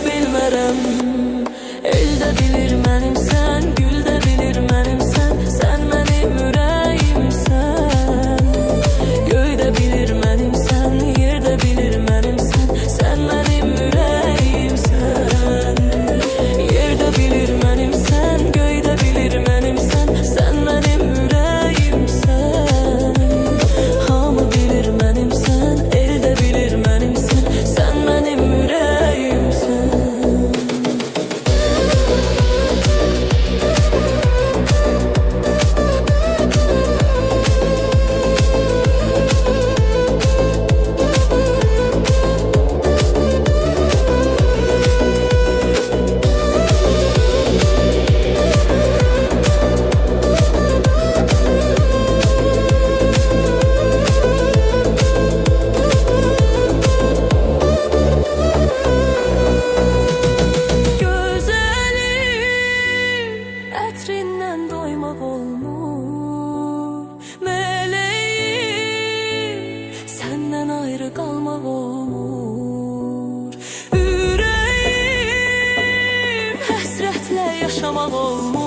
bilmərəm. El də bilir mənimsən, gül də bilir mənimsən, sən mənim ürəyimsən. Göy də bilir mənimsən, yer də bilir mənimsən, sən mənim ürəyimsən. Yer də bilir mənimsən, göy də bilir mənimsən, sən mənim ürəyimsən. Hamı bilir mənimsən, el də bilir mənimsən, sən mənim ürəyimsən. Ətrindən doymaq olmur, mələyim, səndən ayrı qalmaq olmur. Ürəyim həsrətlə yaşamaq olmur.